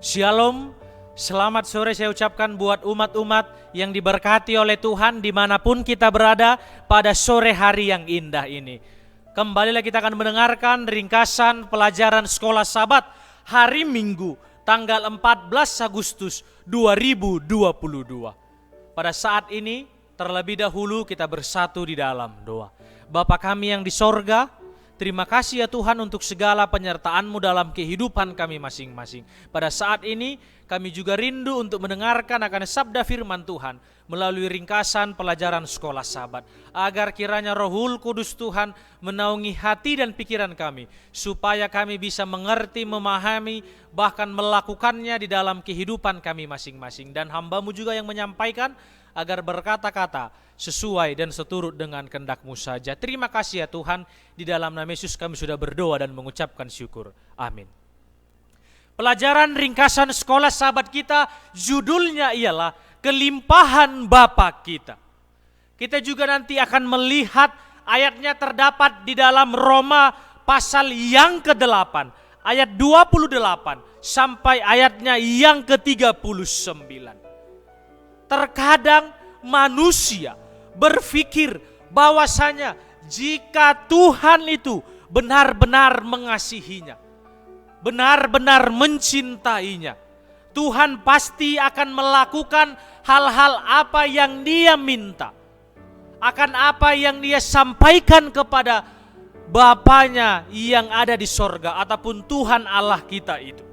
Shalom, selamat sore saya ucapkan buat umat-umat yang diberkati oleh Tuhan dimanapun kita berada pada sore hari yang indah ini. Kembalilah kita akan mendengarkan ringkasan pelajaran sekolah Sabat hari Minggu tanggal 14 Agustus 2022. Pada saat ini terlebih dahulu kita bersatu di dalam doa. Bapa kami yang di sorga, terima kasih ya Tuhan untuk segala penyertaan-Mu dalam kehidupan kami masing-masing. Pada saat ini kami juga rindu untuk mendengarkan akan sabda firman Tuhan melalui ringkasan pelajaran sekolah Sabat. Agar kiranya Rohul Kudus Tuhan menaungi hati dan pikiran kami, supaya kami bisa mengerti, memahami, bahkan melakukannya di dalam kehidupan kami masing-masing. Dan hamba-Mu juga yang menyampaikan agar berkata-kata sesuai dan seturut dengan kehendak-Mu saja. Terima kasih ya Tuhan, di dalam nama Yesus kami sudah berdoa dan mengucapkan syukur. Amin. Pelajaran ringkasan sekolah Sabat kita judulnya ialah kelimpahan Bapa kita. Kita juga nanti akan melihat ayatnya terdapat di dalam Roma pasal yang ke-8, ayat 28 sampai ayatnya yang ke-39. Terkadang manusia berpikir bahwasanya jika Tuhan itu benar-benar mengasihinya, benar-benar mencintainya, Tuhan pasti akan melakukan hal-hal apa yang Dia minta, akan apa yang Dia sampaikan kepada Bapanya yang ada di sorga ataupun Tuhan Allah kita itu.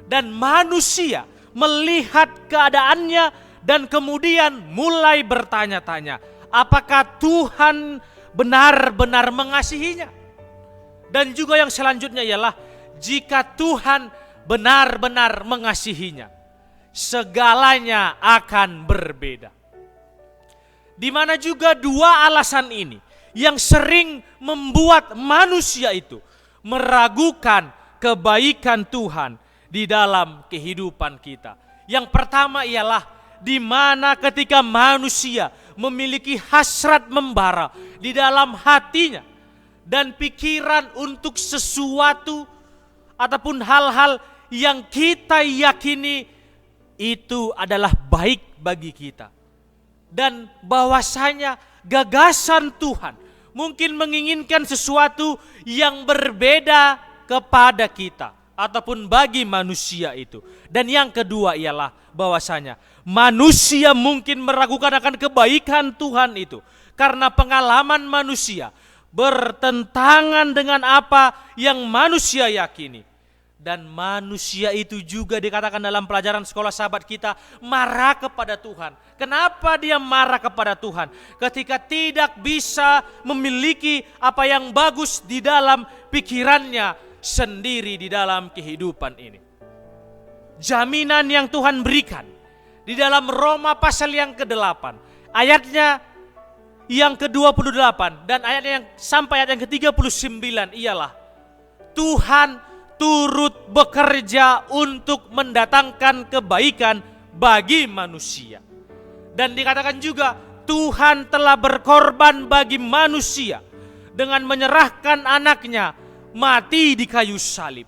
Dan manusia melihat keadaannya dan kemudian mulai bertanya-tanya, apakah Tuhan benar-benar mengasihinya? Dan juga yang selanjutnya ialah, jika Tuhan benar-benar mengasihinya, segalanya akan berbeda. Di mana juga dua alasan ini yang sering membuat manusia itu meragukan kebaikan Tuhan di dalam kehidupan kita. Yang pertama ialah di mana ketika manusia memiliki hasrat membara di dalam hatinya dan pikiran untuk sesuatu ataupun hal-hal yang kita yakini itu adalah baik bagi kita. Dan bahwasanya gagasan Tuhan mungkin menginginkan sesuatu yang berbeda kepada kita ataupun bagi manusia itu. Dan yang kedua ialah bahwasanya manusia mungkin meragukan akan kebaikan Tuhan itu karena pengalaman manusia bertentangan dengan apa yang manusia yakini. Dan manusia itu juga dikatakan dalam pelajaran sekolah Sabat kita marah kepada Tuhan. Kenapa dia marah kepada Tuhan? Ketika tidak bisa memiliki apa yang bagus di dalam pikirannya sendiri di dalam kehidupan ini. Jaminan yang Tuhan berikan di dalam Roma pasal yang ke-8, ayatnya yang ke-28 dan ayatnya yang sampai ayat yang ke-39 ialah Tuhan turut bekerja untuk mendatangkan kebaikan bagi manusia. Dan dikatakan juga Tuhan telah berkorban bagi manusia dengan menyerahkan anaknya mati di kayu salib.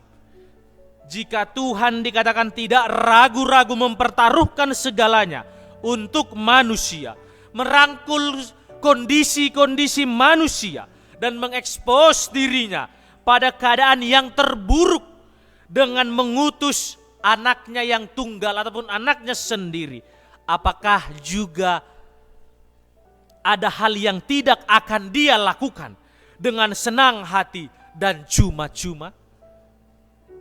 Jika Tuhan dikatakan tidak ragu-ragu mempertaruhkan segalanya untuk manusia, merangkul kondisi-kondisi manusia dan mengekspos dirinya pada keadaan yang terburuk dengan mengutus anaknya yang tunggal ataupun anaknya sendiri, apakah juga ada hal yang tidak akan Dia lakukan dengan senang hati dan cuma-cuma?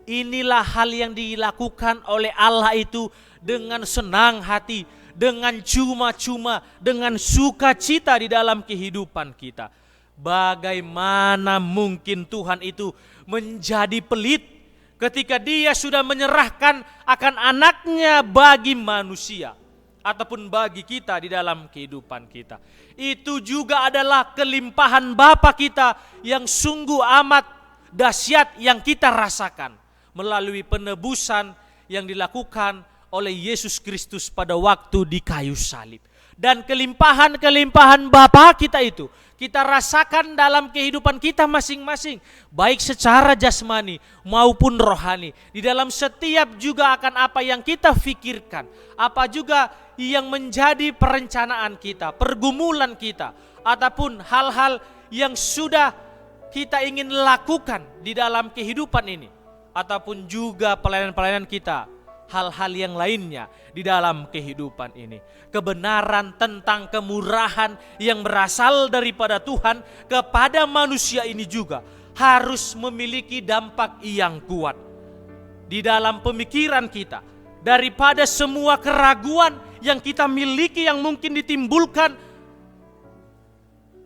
Inilah hal yang dilakukan oleh Allah itu dengan senang hati, dengan cuma-cuma, dengan sukacita di dalam kehidupan kita. Bagaimana mungkin Tuhan itu menjadi pelit ketika Dia sudah menyerahkan akan anaknya bagi manusia ataupun bagi kita di dalam kehidupan kita. Itu juga adalah kelimpahan Bapa kita yang sungguh amat dahsyat yang kita rasakan melalui penebusan yang dilakukan oleh Yesus Kristus pada waktu di kayu salib. Dan kelimpahan-kelimpahan Bapa kita itu kita rasakan dalam kehidupan kita masing-masing, baik secara jasmani maupun rohani. Di dalam setiap juga akan apa yang kita pikirkan, apa juga yang menjadi perencanaan kita, pergumulan kita, ataupun hal-hal yang sudah kita ingin lakukan di dalam kehidupan ini, ataupun juga pelayanan-pelayanan kita, hal-hal yang lainnya di dalam kehidupan ini. Kebenaran tentang kemurahan yang berasal daripada Tuhan kepada manusia ini juga harus memiliki dampak yang kuat di dalam pemikiran kita, daripada semua keraguan yang kita miliki yang mungkin ditimbulkan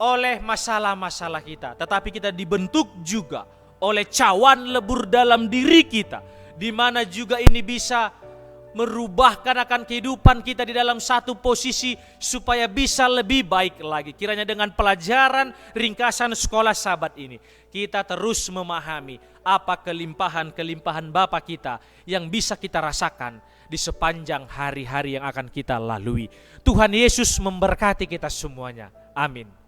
oleh masalah-masalah kita. Tetapi kita dibentuk juga oleh cawan lebur dalam diri kita, di mana juga ini bisa merubahkan akan kehidupan kita di dalam satu posisi supaya bisa lebih baik lagi. Kiranya dengan pelajaran ringkasan sekolah Sabat ini kita terus memahami apa kelimpahan-kelimpahan Bapa kita yang bisa kita rasakan di sepanjang hari-hari yang akan kita lalui. Tuhan Yesus memberkati kita semuanya. Amin.